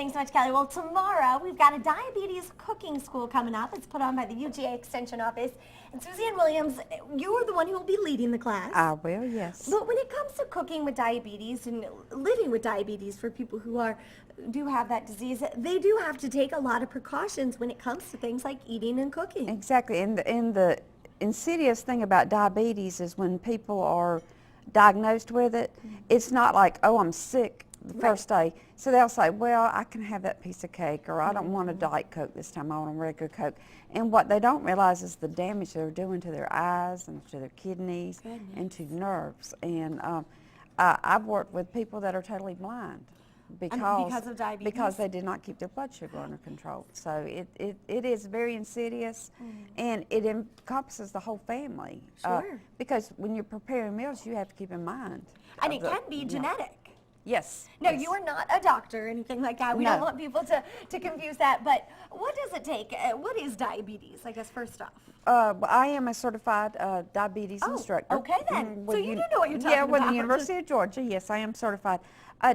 Thanks so much, Kelly. Well, tomorrow we've got a diabetes cooking school coming up. It's put on by the UGA Extension Office. And Suzanne Williams, you're the one who will be leading the class. I will, yes. But when it comes to cooking with diabetes and living with diabetes for people who do have that disease, they do have to take a lot of precautions when it comes to things like eating and cooking. Exactly. And the insidious thing about diabetes is when people are diagnosed with it, it's not like, oh, I'm sick the first day. So they'll say, well, I can have that piece of cake, or I don't want a Diet Coke this time, I want a regular Coke. And what they don't realize is the damage they're doing to their eyes and to their kidneys and to nerves. And I've worked with people that are totally blind because of diabetes? Because they did not keep their blood sugar under control. So it is very insidious, and it encompasses the whole family. Sure. Because when you're preparing meals, you have to keep in mind. And it can be genetic. Yes. No, yes. you are not a doctor or anything like that. We don't want people to confuse that. But what does it take? What is diabetes, I guess, first off? I am a certified diabetes instructor. Okay then. So you do know what you're talking about. Yeah, with the University of Georgia, yes, I am certified.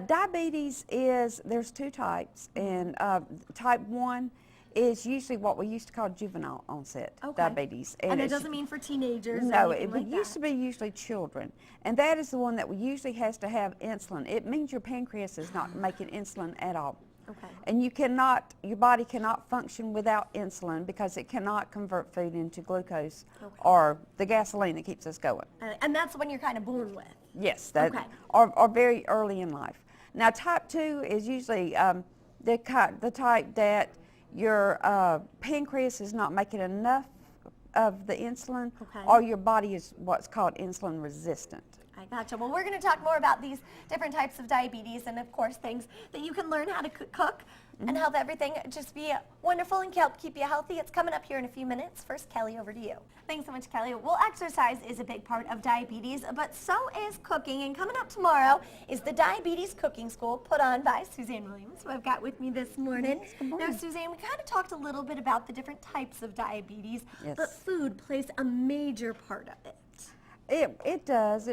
Diabetes there's two types, and type 1 is usually what we used to call juvenile onset diabetes. And it doesn't mean for teenagers No, or anything like it used to be usually children. And that is the one that usually has to have insulin. It means your pancreas is not making insulin at all. Okay. And your body cannot function without insulin because it cannot convert food into glucose or the gasoline that keeps us going. And that's when you're kind of born with. Yes, or very early in life. Now, type 2 is usually the type that your pancreas is not making enough of the insulin, or your body is what's called insulin resistant. I gotcha. Well, we're going to talk more about these different types of diabetes and, of course, things that you can learn how to cook and help everything just be wonderful and help keep you healthy. It's coming up here in a few minutes. First, Kelly, over to you. Thanks so much, Kelly. Well, exercise is a big part of diabetes, but so is cooking. And coming up tomorrow is the Diabetes Cooking School put on by Suzanne Williams, who I've got with me this morning. Yes, good morning. Now, Suzanne, we kind of talked a little bit about the different types of diabetes, Yes. but food plays a major part of it. It does,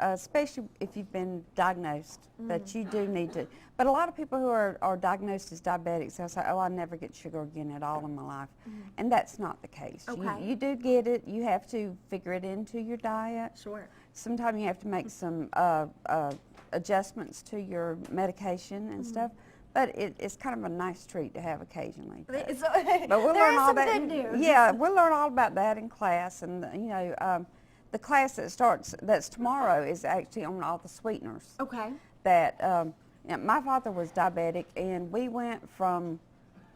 especially if you've been diagnosed, that you do need to. But a lot of people who are diagnosed as diabetics, they'll say, oh, I never get sugar again at all in my life. And that's not the case. You do get it. You have to figure it into your diet. Sure. Sometimes you have to make some adjustments to your medication and stuff. But it's kind of a nice treat to have occasionally. But we'll learn all that. Good news. Yeah, we'll learn all about that in class, and the class that's tomorrow is actually on all the sweeteners. Okay. That my father was diabetic, and we went from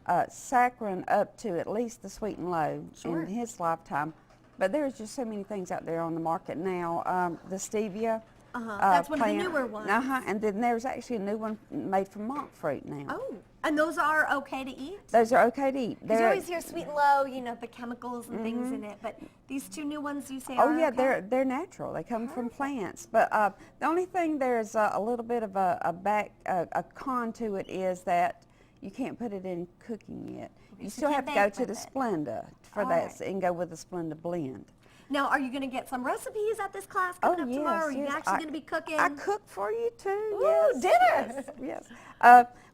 saccharin up to at least the sweet and low in his lifetime. But there's just so many things out there on the market now. The stevia. That's one of the newer ones. And then there's actually a new one made from monk fruit now. Oh, and those are okay to eat? Those are okay to eat. Because you always hear sweet and low, the chemicals and things in it, but these two new ones you say are okay? They're natural. They come from plants. But the only thing there's a little bit of a con to it is that you can't put it in cooking yet. You still have to go to the Splenda for that and go with the Splenda blend. Now, are you going to get some recipes at this class coming up tomorrow? Or are you actually going to be cooking? I cook for you too. Ooh, dinner. Yes.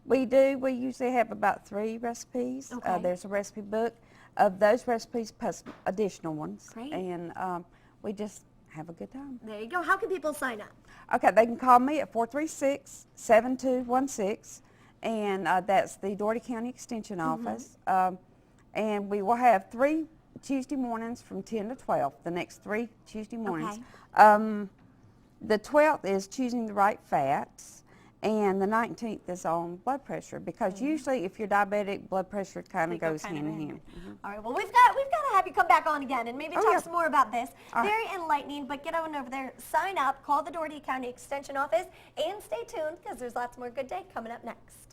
We do. We usually have about 3 recipes. There's a recipe book of those recipes plus additional ones. Great. And we just have a good time. There you go. How can people sign up? Okay, they can call me at 436-7216, and that's the Doherty County Extension Office. And we will have 3 Tuesday mornings from 10 to 12, the next 3 Tuesday mornings. The 12th is choosing the right fats, and the 19th is on blood pressure, because usually if you're diabetic, blood pressure kind of goes hand in hand. All right, well, we've got to have you come back on again and maybe talk some more about this. Very enlightening, but get on over there, sign up, call the Doherty County Extension Office, and stay tuned because there's lots more Good Day coming up next.